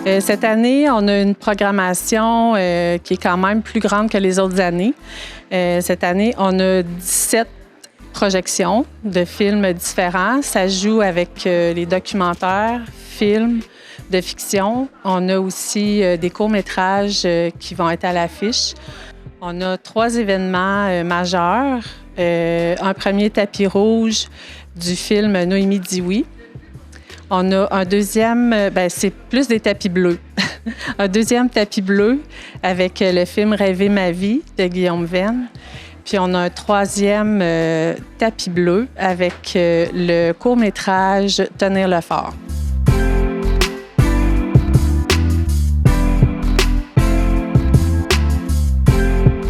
Cette année, on a une programmation qui est quand même plus grande que les autres années. Cette année, on a 17 projections de films différents. Ça joue avec les documentaires, films de fiction. On a aussi des courts-métrages qui vont être à l'affiche. On a 3 événements majeurs. Un premier tapis rouge du film Noémie dit oui. On a un deuxième, c'est plus des tapis bleus. Un deuxième tapis bleu avec le film Rêver ma vie de Guillaume Venne. Puis on a un troisième tapis bleu avec le court-métrage Tenir le fort.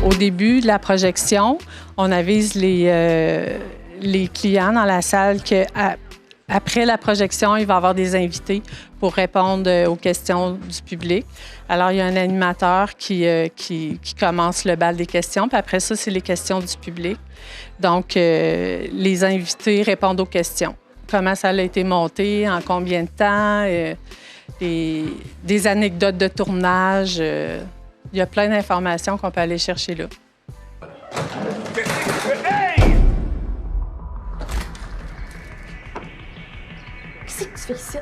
Au début de la projection, on avise les clients dans la salle qu'après la projection, il va y avoir des invités pour répondre aux questions du public. Alors, il y a un animateur qui commence le bal des questions, puis après ça, c'est les questions du public. Donc, les invités répondent aux questions. Comment ça a été monté, en combien de temps, des anecdotes de tournage. Il y a plein d'informations qu'on peut aller chercher là. Qu'est-ce que tu fais ici?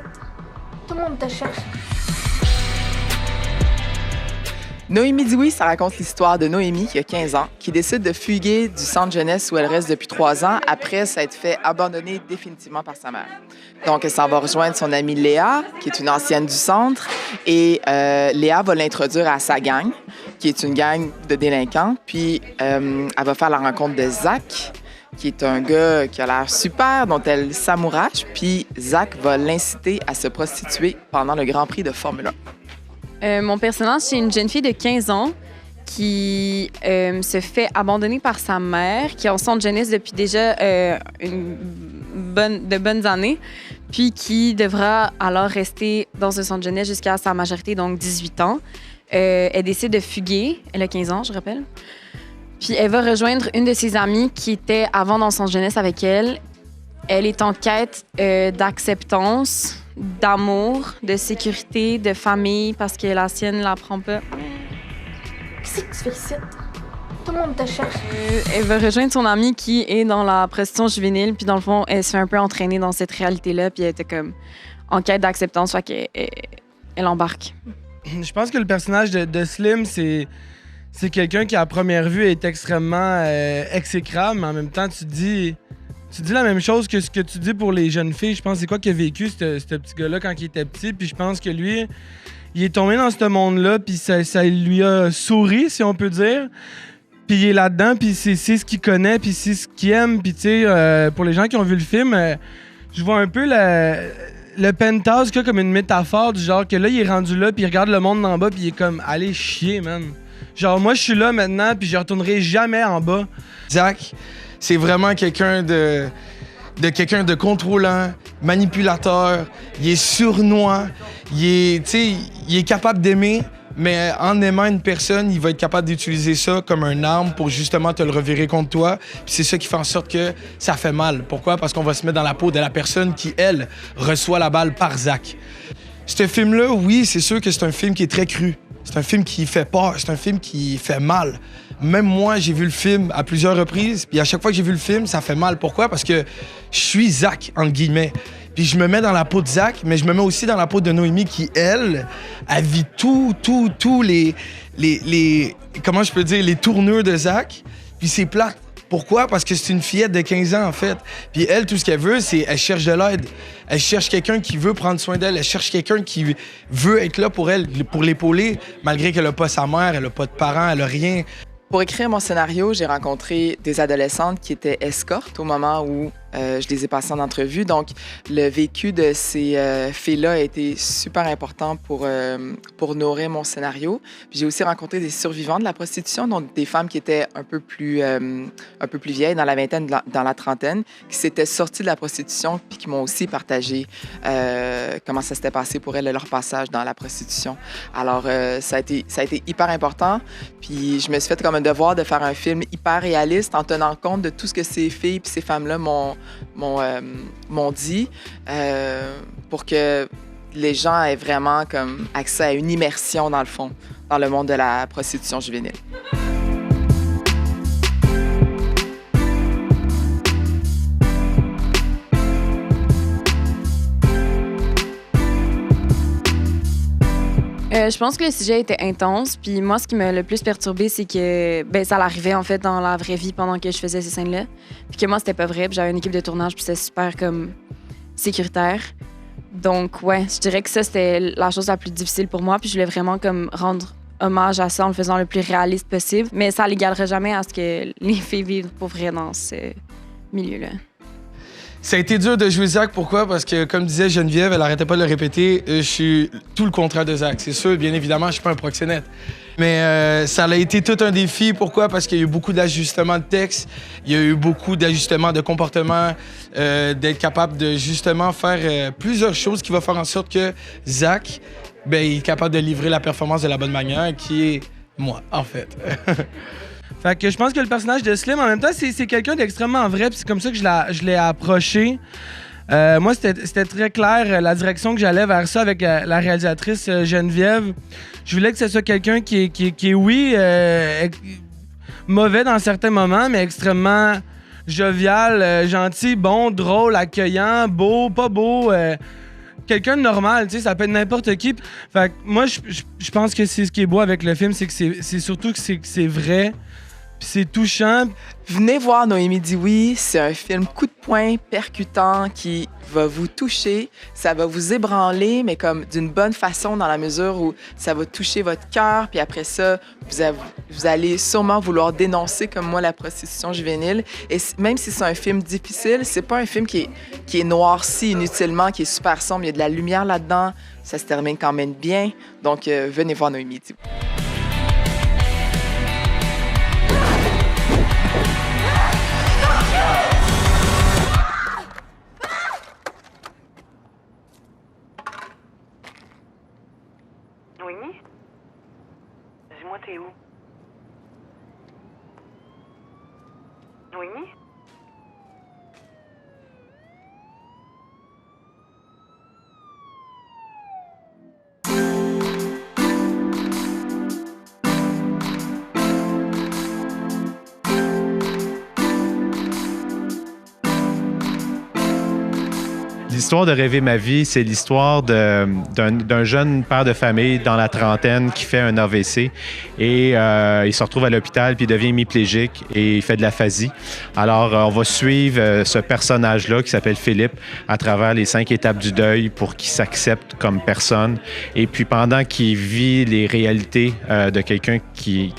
Tout le monde te cherche. Noémie dit oui, ça raconte l'histoire de Noémie, qui a 15 ans, qui décide de fuguer du centre jeunesse où elle reste depuis 3 ans après s'être fait abandonner définitivement par sa mère. Donc, elle s'en va rejoindre son amie Léa, qui est une ancienne du centre, et Léa va l'introduire à sa gang, qui est une gang de délinquants. Puis, elle va faire la rencontre de Zach, qui est un gars qui a l'air super, dont elle s'amourache. Puis, Zach va l'inciter à se prostituer pendant le Grand Prix de Formule 1. Mon personnage, c'est une jeune fille de 15 ans qui se fait abandonner par sa mère, qui est en centre jeunesse depuis déjà de bonnes années, puis qui devra alors rester dans un centre jeunesse jusqu'à sa majorité, donc 18 ans. Elle décide de fuguer. Elle a 15 ans, je rappelle. Puis elle va rejoindre une de ses amies qui était avant dans le centre jeunesse avec elle. Elle est en quête d'acceptance, d'amour, de sécurité, de famille, parce que la sienne ne la prend pas. Qu'est-ce que tu fais ici? Tout le monde te cherche. Elle va rejoindre son amie qui est dans la prostitution juvénile, puis dans le fond, elle se fait un peu entraîner dans cette réalité-là, puis elle était comme en quête d'acceptance, fait qu'elle embarque. Je pense que le personnage de Slim, c'est quelqu'un qui, à première vue, est extrêmement exécrable, mais en même temps, tu dis la même chose que ce que tu dis pour les jeunes filles. Je pense que c'est quoi qu'il a vécu, ce petit gars-là, quand il était petit. Puis je pense que lui, il est tombé dans ce monde-là, puis ça lui a souri, si on peut dire. Puis il est là-dedans, puis c'est ce qu'il connaît, puis c'est ce qu'il aime. Puis tu sais, pour les gens qui ont vu le film, je vois un peu le penthouse comme une métaphore du genre que là, il est rendu là, puis il regarde le monde d'en bas, puis il est comme « Allez chier, man ». Genre, moi, je suis là maintenant, puis je retournerai jamais en bas. Zach, c'est vraiment quelqu'un de contrôlant, manipulateur, il est sournois, il est capable d'aimer, mais en aimant une personne, il va être capable d'utiliser ça comme une arme pour justement te le revirer contre toi. Puis c'est ça qui fait en sorte que ça fait mal. Pourquoi? Parce qu'on va se mettre dans la peau de la personne qui, elle, reçoit la balle par Zach. Ce film-là, oui, c'est sûr que c'est un film qui est très cru. C'est un film qui fait peur, c'est un film qui fait mal. Même moi, j'ai vu le film à plusieurs reprises, puis à chaque fois que j'ai vu le film, ça fait mal. Pourquoi? Parce que je suis Zach, entre guillemets. Puis je me mets dans la peau de Zach, mais je me mets aussi dans la peau de Noémie qui, elle vit tous les comment je peux dire, les tournures de Zach. Puis c'est plate. Pourquoi? Parce que c'est une fillette de 15 ans, en fait. Puis elle, tout ce qu'elle veut, c'est elle cherche de l'aide. Elle cherche quelqu'un qui veut prendre soin d'elle. Elle cherche quelqu'un qui veut être là pour elle, pour l'épauler, malgré qu'elle n'a pas sa mère, elle n'a pas de parents, elle n'a rien. Pour écrire mon scénario, j'ai rencontré des adolescentes qui étaient escortes au moment où je les ai passées en entrevue. Donc, le vécu de ces filles-là a été super important pour nourrir mon scénario. Puis j'ai aussi rencontré des survivants de la prostitution, donc des femmes qui étaient un peu plus vieilles, dans la vingtaine, dans la trentaine, qui s'étaient sorties de la prostitution puis qui m'ont aussi partagé comment ça s'était passé pour elles, leur passage dans la prostitution. Alors, ça a été hyper important. Puis je me suis fait comme un devoir de faire un film hyper réaliste en tenant compte de tout ce que ces filles et ces femmes-là m'ont dit pour que les gens aient vraiment comme accès à une immersion, dans le fond, dans le monde de la prostitution juvénile. Je pense que le sujet était intense. Puis moi, ce qui m'a le plus perturbée, c'est que ça l'arrivait en fait dans la vraie vie pendant que je faisais ces scènes-là. Puis que moi, c'était pas vrai. Puis j'avais une équipe de tournage, puis c'était super comme sécuritaire. Donc ouais, je dirais que ça, c'était la chose la plus difficile pour moi. Puis je voulais vraiment comme rendre hommage à ça en le faisant le plus réaliste possible. Mais ça n'égalera jamais à ce que les filles vivent pour vrai dans ce milieu-là. Ça a été dur de jouer Zach. Pourquoi? Parce que, comme disait Geneviève, elle arrêtait pas de le répéter, je suis tout le contraire de Zach. C'est sûr, bien évidemment, je suis pas un proxénète. Mais ça a été tout un défi. Pourquoi? Parce qu'il y a eu beaucoup d'ajustements de texte, il y a eu beaucoup d'ajustements de comportement, d'être capable de justement faire plusieurs choses qui vont faire en sorte que Zach, il est capable de livrer la performance de la bonne manière, qui est moi, en fait. Fait que je pense que le personnage de Slim, en même temps, c'est quelqu'un d'extrêmement vrai, puis c'est comme ça que je l'ai approché. Moi, c'était très clair la direction que j'allais vers ça avec la réalisatrice Geneviève. Je voulais que ce soit quelqu'un qui est oui, mauvais dans certains moments, mais extrêmement jovial, gentil, bon, drôle, accueillant, beau, pas beau. Quelqu'un de normal, tu sais, ça peut être n'importe qui. Fait que moi, je pense que c'est ce qui est beau avec le film, c'est que c'est surtout que c'est vrai. Puis c'est touchant. Venez voir Noémie dit oui. C'est un film coup de poing, percutant, qui va vous toucher. Ça va vous ébranler, mais comme d'une bonne façon, dans la mesure où ça va toucher votre cœur. Puis après ça, vous allez sûrement vouloir dénoncer, comme moi, la prostitution juvénile. Et même si c'est un film difficile, c'est pas un film qui est noirci inutilement, qui est super sombre. Il y a de la lumière là-dedans. Ça se termine quand même bien. Donc, venez voir Noémie dit oui. Noémie? Dis-moi, t'es où? Noémie? L'histoire de Rêver ma vie, c'est l'histoire d'un jeune père de famille dans la trentaine qui fait un AVC et il se retrouve à l'hôpital puis il devient hémiplégique et il fait de l'aphasie. Alors, on va suivre ce personnage-là qui s'appelle Philippe à travers les 5 étapes du deuil pour qu'il s'accepte comme personne. Et puis, pendant qu'il vit les réalités de quelqu'un qui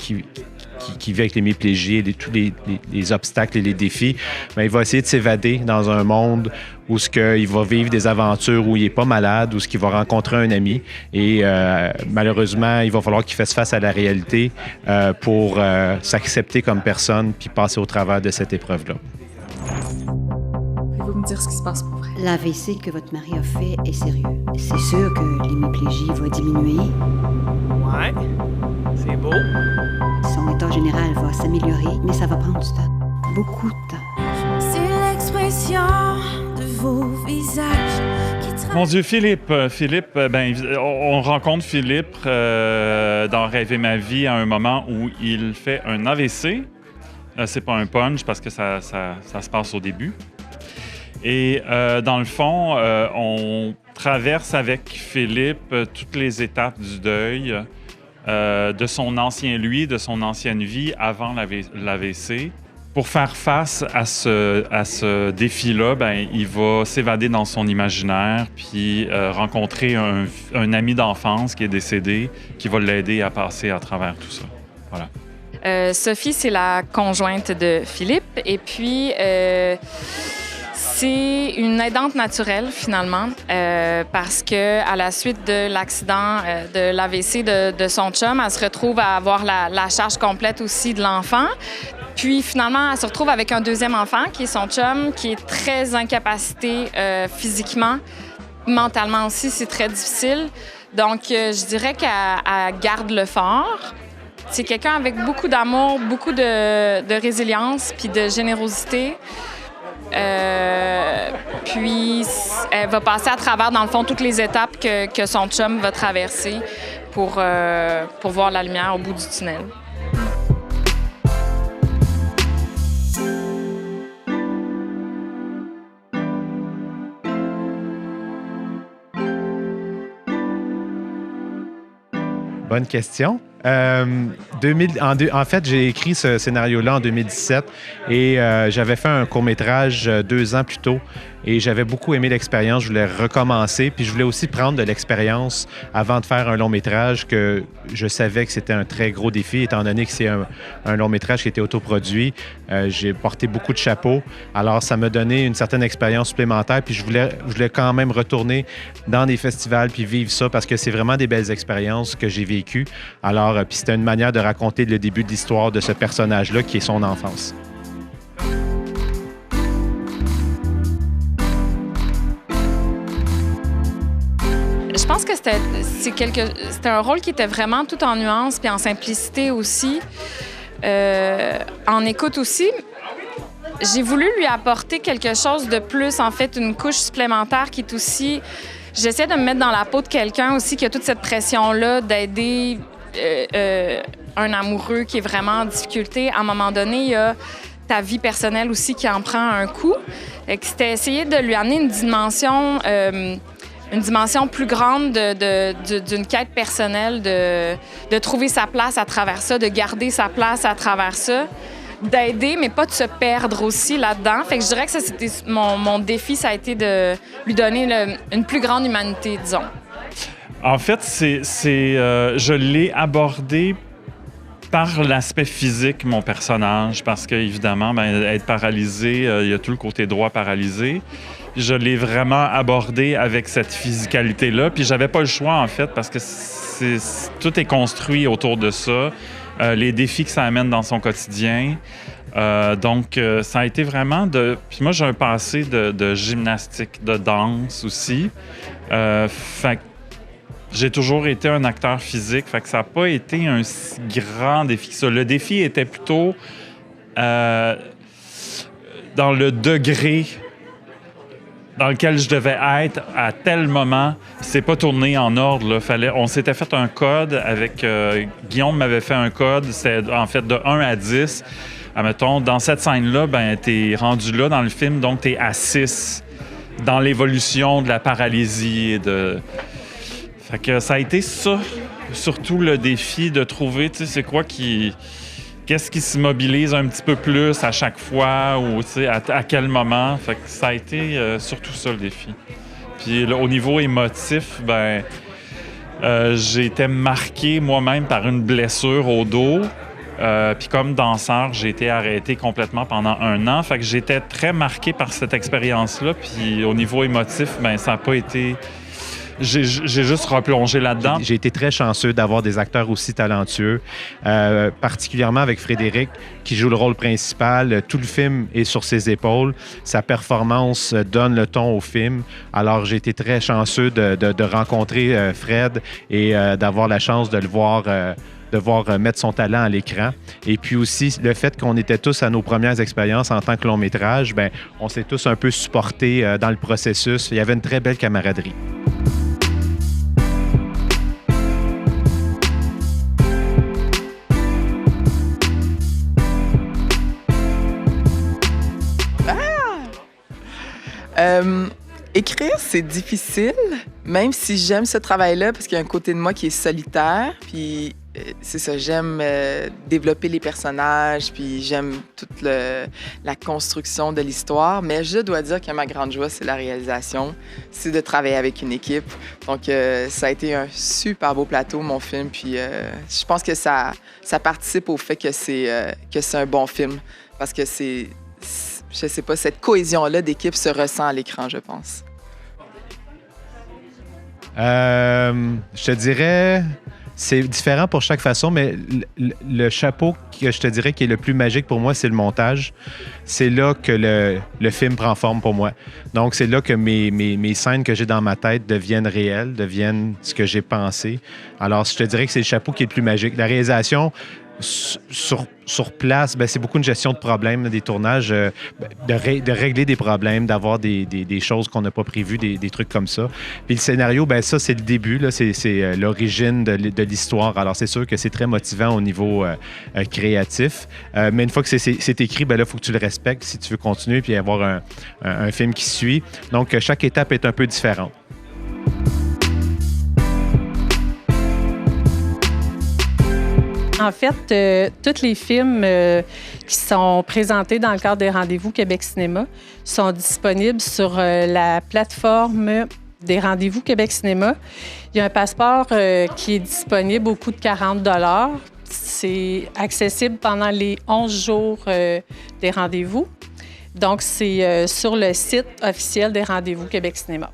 vit avec l'hémiplégie et tous les obstacles et les défis, il va essayer de s'évader dans un monde où il va vivre des aventures où il n'est pas malade, où il va rencontrer un ami. Et malheureusement, il va falloir qu'il fasse face à la réalité pour s'accepter comme personne puis passer au travers de cette épreuve-là. Pouvez-vous me dire ce qui se passe pour vrai? L'AVC que votre mari a fait est sérieux. C'est sûr que l'hémiplégie va diminuer. Ouais, c'est beau. Son état général va s'améliorer, mais ça va prendre du temps. Beaucoup de temps. C'est l'expression de vos visages qui Mon Dieu, Philippe, on rencontre Philippe dans Rêver ma vie à un moment où il fait un AVC. C'est pas un punch parce que ça se passe au début. Et dans le fond, on traverse avec Philippe toutes les étapes du deuil de son ancien lui, de son ancienne vie avant l'AVC. Pour faire face à ce défi-là, il va s'évader dans son imaginaire puis rencontrer un ami d'enfance qui est décédé, qui va l'aider à passer à travers tout ça. Voilà. Sophie, c'est la conjointe de Philippe. Et puis, c'est une aidante naturelle, finalement, parce qu'à la suite de l'accident de l'AVC de son chum, elle se retrouve à avoir la charge complète aussi de l'enfant. Puis, finalement, elle se retrouve avec un deuxième enfant, qui est son chum, qui est très incapacité physiquement. Mentalement aussi, c'est très difficile. Donc, je dirais qu'elle garde le fort. C'est quelqu'un avec beaucoup d'amour, beaucoup de résilience puis de générosité. Puis, elle va passer à travers, dans le fond, toutes les étapes que son chum va traverser pour voir la lumière au bout du tunnel. Bonne question. En fait, j'ai écrit ce scénario-là en 2017 et j'avais fait un court-métrage 2 ans plus tôt et j'avais beaucoup aimé l'expérience. Je voulais recommencer puis je voulais aussi prendre de l'expérience avant de faire un long-métrage que je savais que c'était un très gros défi étant donné que c'est un long-métrage qui était autoproduit. J'ai porté beaucoup de chapeaux. Alors, ça m'a donné une certaine expérience supplémentaire puis je voulais quand même retourner dans des festivals puis vivre ça parce que c'est vraiment des belles expériences que j'ai vécues. Alors, puis c'était une manière de raconter le début de l'histoire de ce personnage-là qui est son enfance. Je pense que c'était un rôle qui était vraiment tout en nuances puis en simplicité aussi. En écoute aussi. J'ai voulu lui apporter quelque chose de plus, en fait, une couche supplémentaire qui est aussi... J'essaie de me mettre dans la peau de quelqu'un aussi qui a toute cette pression-là d'aider un amoureux qui est vraiment en difficulté. À un moment donné, il y a ta vie personnelle aussi qui en prend un coup. C'était essayer de lui amener une dimension plus grande d'une quête personnelle, de trouver sa place à travers ça, de garder sa place à travers ça, d'aider, mais pas de se perdre aussi là-dedans. Fait que je dirais que ça, c'était mon défi, ça a été de lui donner une plus grande humanité, disons. En fait, je l'ai abordé par l'aspect physique, mon personnage, parce qu'évidemment, être paralysé, il y a tout le côté droit paralysé. Je l'ai vraiment abordé avec cette physicalité-là. Puis j'avais pas le choix, en fait, parce que tout est construit autour de ça. Les défis que ça amène dans son quotidien. Donc, ça a été vraiment de... Puis moi, j'ai un passé de gymnastique, de danse aussi. Fait que j'ai toujours été un acteur physique, fait que ça n'a pas été un si grand défi que ça. Le défi était plutôt dans le degré dans lequel je devais être à tel moment. C'est pas tourné en ordre, là. On s'était fait un code avec... Guillaume m'avait fait un code, c'est en fait de 1 à 10. Admettons, dans cette scène-là, t'es rendu là dans le film, donc t'es à 6 dans l'évolution de la paralysie et de... Fait que ça a été ça, surtout le défi de trouver, tu sais, c'est quoi qu'est-ce qui se mobilise un petit peu plus à chaque fois ou, tu sais, à quel moment. Fait que ça a été surtout ça, le défi. Puis là, au niveau émotif, j'ai été marqué moi-même par une blessure au dos. Puis comme danseur, j'ai été arrêté complètement pendant 1 an. Fait que j'étais très marqué par cette expérience-là. Puis au niveau émotif, ça n'a pas été... J'ai juste replongé là-dedans. J'ai été très chanceux d'avoir des acteurs aussi talentueux, particulièrement avec Frédéric, qui joue le rôle principal. Tout le film est sur ses épaules. Sa performance donne le ton au film. Alors, j'ai été très chanceux de rencontrer Fred et d'avoir la chance de le voir... de voir mettre son talent à l'écran. Et puis aussi, le fait qu'on était tous à nos premières expériences en tant que long-métrage, on s'est tous un peu supportés dans le processus. Il y avait une très belle camaraderie. Écrire, c'est difficile, même si j'aime ce travail-là, parce qu'il y a un côté de moi qui est solitaire, puis c'est ça, j'aime développer les personnages, puis j'aime toute la construction de l'histoire, mais je dois dire que ma grande joie, c'est la réalisation, c'est de travailler avec une équipe. Donc, ça a été un super beau plateau, mon film, puis je pense que ça participe au fait que c'est un bon film, parce que je sais pas, cette cohésion-là d'équipe se ressent à l'écran, je pense. Je te dirais, c'est différent pour chaque façon, mais le chapeau que je te dirais qui est le plus magique pour moi, c'est le montage. C'est là que le film prend forme pour moi. Donc, c'est là que mes scènes que j'ai dans ma tête deviennent réelles, deviennent ce que j'ai pensé. Alors, je te dirais que c'est le chapeau qui est le plus magique. La réalisation, sur place, c'est beaucoup une gestion de problèmes, des tournages, de régler des problèmes, d'avoir des choses qu'on n'a pas prévues, des trucs comme ça. Puis le scénario, ça, c'est le début, là, c'est l'origine de l'histoire. Alors, c'est sûr que c'est très motivant au niveau créatif. Mais une fois que c'est écrit, là, il faut que tu le respectes si tu veux continuer puis avoir un film qui suit. Donc, chaque étape est un peu différente. En fait, tous les films qui sont présentés dans le cadre des Rendez-vous Québec Cinéma sont disponibles sur la plateforme des Rendez-vous Québec Cinéma. Il y a un passeport qui est disponible au coût de 40 $. C'est accessible pendant les 11 jours des rendez-vous. Donc, c'est sur le site officiel des Rendez-vous Québec Cinéma.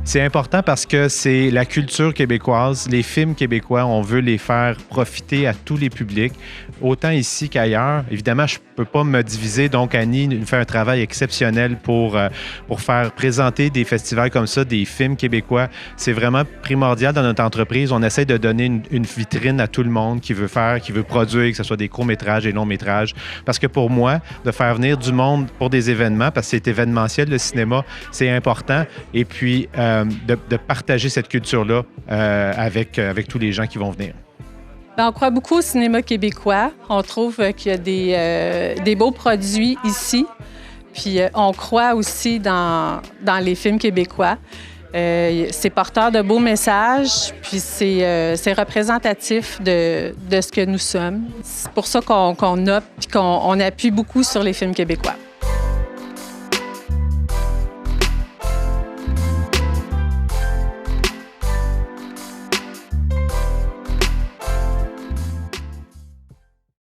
C'est important parce que c'est la culture québécoise, les films québécois, on veut les faire profiter à tous les publics, autant ici qu'ailleurs. Évidemment, je ne peux pas me diviser, donc Annie fait un travail exceptionnel pour faire présenter des festivals comme ça, des films québécois. C'est vraiment primordial dans notre entreprise. On essaie de donner une vitrine à tout le monde qui veut produire, que ce soit des courts-métrages, des longs-métrages. Parce que pour moi, de faire venir du monde pour des événements, parce que c'est événementiel, le cinéma, c'est important. Et puis, de partager cette culture-là avec tous les gens qui vont venir. On croit beaucoup au cinéma québécois. On trouve qu'il y a des beaux produits ici. Puis on croit aussi dans les films québécois. C'est porteur de beaux messages, puis c'est représentatif de ce que nous sommes. C'est pour ça qu'on opte et qu'on appuie beaucoup sur les films québécois.